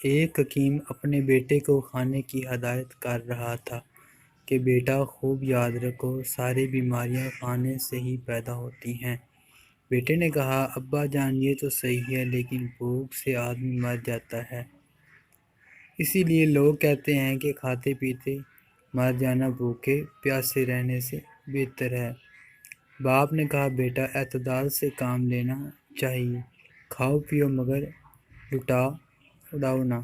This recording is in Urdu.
ایک حکیم اپنے بیٹے کو کھانے کی ہدایت کر رہا تھا کہ بیٹا خوب یاد رکھو، ساری بیماریاں کھانے سے ہی پیدا ہوتی ہیں۔ بیٹے نے کہا، ابا جان یہ تو صحیح ہے، لیکن بھوک سے آدمی مر جاتا ہے۔ اسی لیے لوگ کہتے ہیں کہ کھاتے پیتے مر جانا بھوکے پیاسے رہنے سے بہتر ہے۔ باپ نے کہا، بیٹا اعتدال سے کام لینا چاہیے، کھاؤ پیو مگر اڑاؤ نہ۔